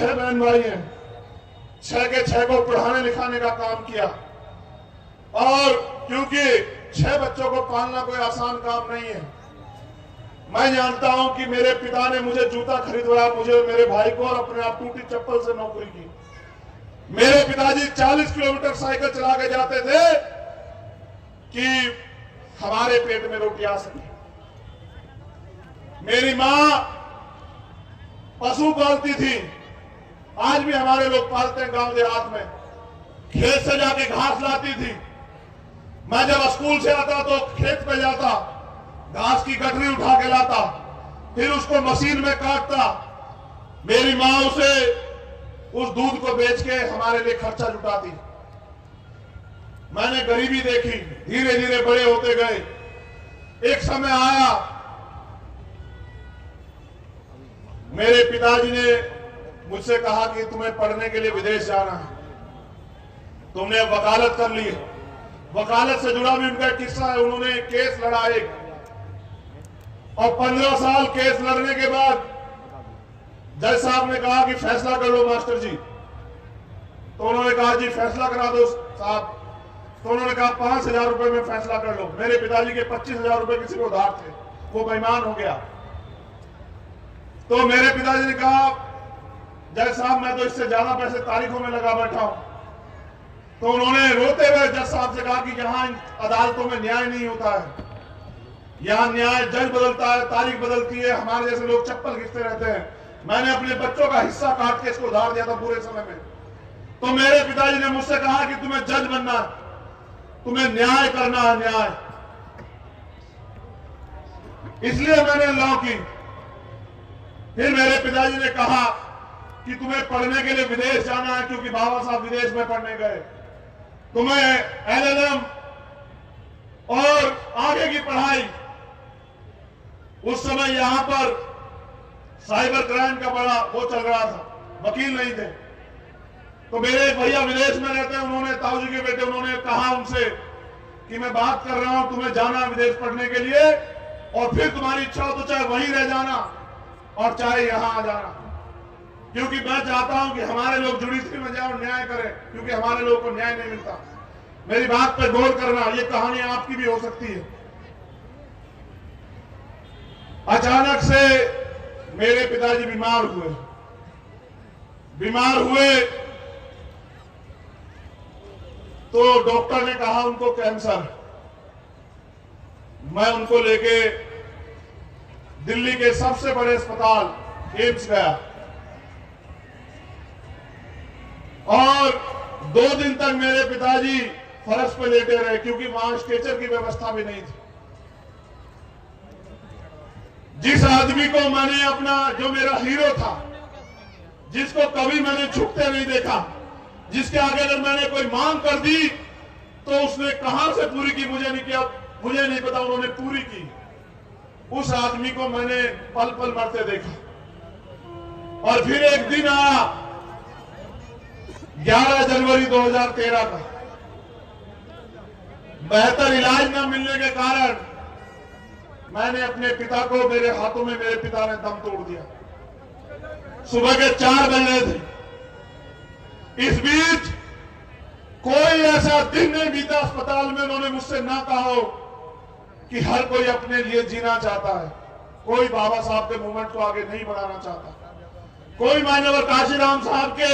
6 बहन भाई हैं, 6 के 6 को पढ़ाने लिखाने का काम किया। और क्योंकि 6 बच्चों को पालना कोई आसान काम नहीं है, मैं जानता हूं कि मेरे पिता ने मुझे जूता खरीदवाया, मुझे मेरे भाई को, और अपने आप टूटी चप्पल से नौकरी की। मेरे पिताजी 40 किलोमीटर साइकिल चला के जाते थे कि हमारे पेट में रोटी आ सके। मेरी मां पशु पालती थी, आज भी हमारे लोग पालते हैं गांव देहात में। खेत से जाके घास लाती थी, मैं जब स्कूल से आता तो खेत पे जाता, घास की गठरी उठा के लाता, फिर उसको मशीन में काटता। मेरी मां उसे उस दूध को बेच के हमारे लिए खर्चा जुटाती। मैंने गरीबी देखी, धीरे धीरे बड़े होते गए। एक समय आया, मेरे पिताजी ने मुझसे कहा कि तुम्हें पढ़ने के लिए विदेश जाना है, तुमने अब वकालत कर ली है। वकालत से जुड़ा भी उनका किस्सा है। उन्होंने केस लड़ा एक, और 15 साल केस लड़ने के बाद जज साहब ने कहा कि फैसला कर लो मास्टर जी। तो उन्होंने कहा जी फैसला करा दो साहब। तो उन्होंने कहा 5,000 रुपए में फैसला कर लो। मेरे पिताजी के 25,000 रुपए किसी को उधार थे, वो बेईमान हो गया। तो मेरे पिताजी ने कहा जज साहब मैं तो इससे ज्यादा पैसे तारीखों में लगा बैठा हूं। तो उन्होंने रोते हुए जज साहब से कहा कि यहां अदालतों में न्याय नहीं होता है, यहां न्याय जज बदलता है, तारीख बदलती है, हमारे जैसे लोग चप्पल घिसते रहते हैं। मैंने अपने बच्चों का हिस्सा काट के इसको उधार दिया था पूरे समय में। तो मेरे पिताजी ने मुझसे कहा कि तुम्हें जज बनना, तुम्हें न्याय करना है, न्याय। इसलिए मैंने लॉ की। फिर मेरे पिताजी ने कहा कि तुम्हें पढ़ने के लिए विदेश जाना है, क्योंकि बाबा साहब विदेश में पढ़ने गए, तुम्हें LLM और आगे की पढ़ाई। उस समय यहां पर साइबर क्राइम का बड़ा वो चल रहा था, वकील नहीं थे। तो मेरे एक भैया विदेश में रहते हैं, उन्होंने ताऊजी के बेटे, उन्होंने कहा उनसे कि मैं बात कर रहा हूं, तुम्हें जाना है विदेश पढ़ने के लिए, और फिर तुम्हारी इच्छा हो तो चाहे वहीं रह जाना और चाहे यहां आ जाना, क्योंकि मैं चाहता हूं कि हमारे लोग जुडिशरी में जाओ, न्याय करें, क्योंकि हमारे लोगों को न्याय नहीं मिलता। मेरी बात पर गौर करना, ये कहानी आपकी भी हो सकती है। अचानक से मेरे पिताजी बीमार हुए तो डॉक्टर ने कहा उनको कैंसर। मैं उनको लेके दिल्ली के सबसे बड़े अस्पताल एम्स गया, और 2 दिन तक मेरे पिताजी फर्श पे लेटे रहे, क्योंकि वहां स्ट्रेचर की व्यवस्था भी नहीं थी। जिस आदमी को मैंने अपना, जो मेरा हीरो था, जिसको कभी मैंने झुकते नहीं देखा, जिसके आगे अगर मैंने कोई मांग कर दी तो उसने कहां से पूरी की मुझे नहीं पता, उन्होंने पूरी की। उस आदमी को मैंने पल पल मरते देखा। और फिर एक दिन आया 11 जनवरी 2013 का, बेहतर इलाज न मिलने के कारण मैंने अपने पिता को, मेरे हाथों में मेरे पिता ने दम तोड़ दिया। सुबह के 4 बज रहे थे। इस बीच कोई ऐसा दिन नहीं बीता अस्पताल में उन्होंने मुझसे ना कहा हो कि हर कोई अपने लिए जीना चाहता है, कोई बाबा साहब के मूवमेंट को आगे नहीं बढ़ाना चाहता, कोई मान्यवर काशीराम साहब के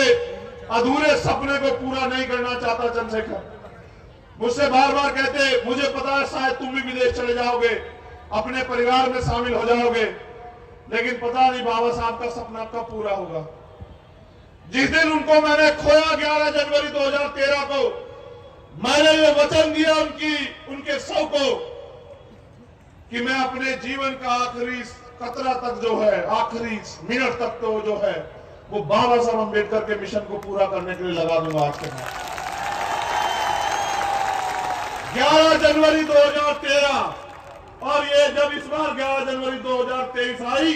अधूरे सपने को पूरा नहीं करना चाहता। चंद्रशेखर मुझसे बार बार कहते, मुझे पता है शायद तुम भी विदेश चले जाओगे, अपने परिवार में शामिल हो जाओगे, लेकिन पता नहीं बाबा साहब का सपना कब पूरा होगा। जिस दिन उनको मैंने खोया 11 जनवरी 2013 को, मैंने ये वचन दिया उनके शव को कि मैं अपने जीवन का आखिरी कतरा तक जो है, आखिरी मिनट तक तो जो है, वो बाबा साहब अम्बेडकर के मिशन को पूरा करने के लिए लगा दूंगा। आज के बाद 11 जनवरी 2013, और ये जब इस बार 11 जनवरी 2023 आई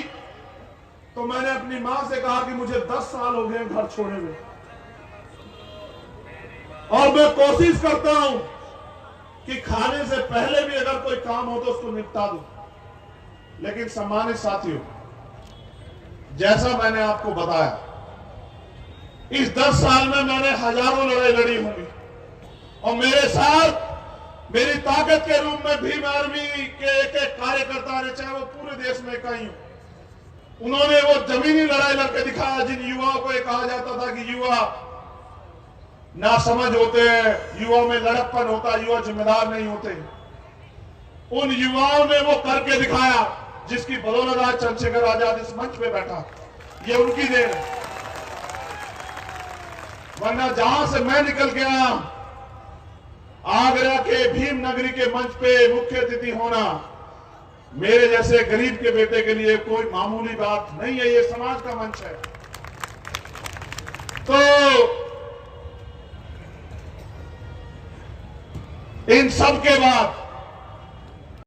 तो मैंने अपनी मां से कहा कि मुझे 10 साल हो गए घर छोड़े हुए, और मैं कोशिश करता हूं कि खाने से पहले भी अगर कोई काम हो तो उसको निपटा दूं। लेकिन सम्मानित साथियों, जैसा मैंने आपको बताया इस 10 साल में मैंने हजारों लड़ाई लड़ी होंगी और मेरे साथ मेरी ताकत के रूप में भीम आर्मी के एक एक कार्यकर्ता ने, चाहे वो पूरे देश में कहीं हो, उन्होंने वो जमीनी लड़ाई लड़के दिखाया जिन युवाओं को ये कहा जाता था कि युवा ना समझ होते हैं, युवाओं में लड़कपन होता, युवा जिम्मेदार नहीं होते। उन युवाओं ने वो करके दिखाया जिसकी बदौलत आज चंद्रशेखर आजाद इस मंच पे बैठा। ये उनकी देन है, वरना जहां से मैं निकल के आया, आगरा के भीम नगरी के मंच पे मुख्य अतिथि होना मेरे जैसे गरीब के बेटे के लिए कोई मामूली बात नहीं है। ये समाज का मंच है। तो इन सब के बाद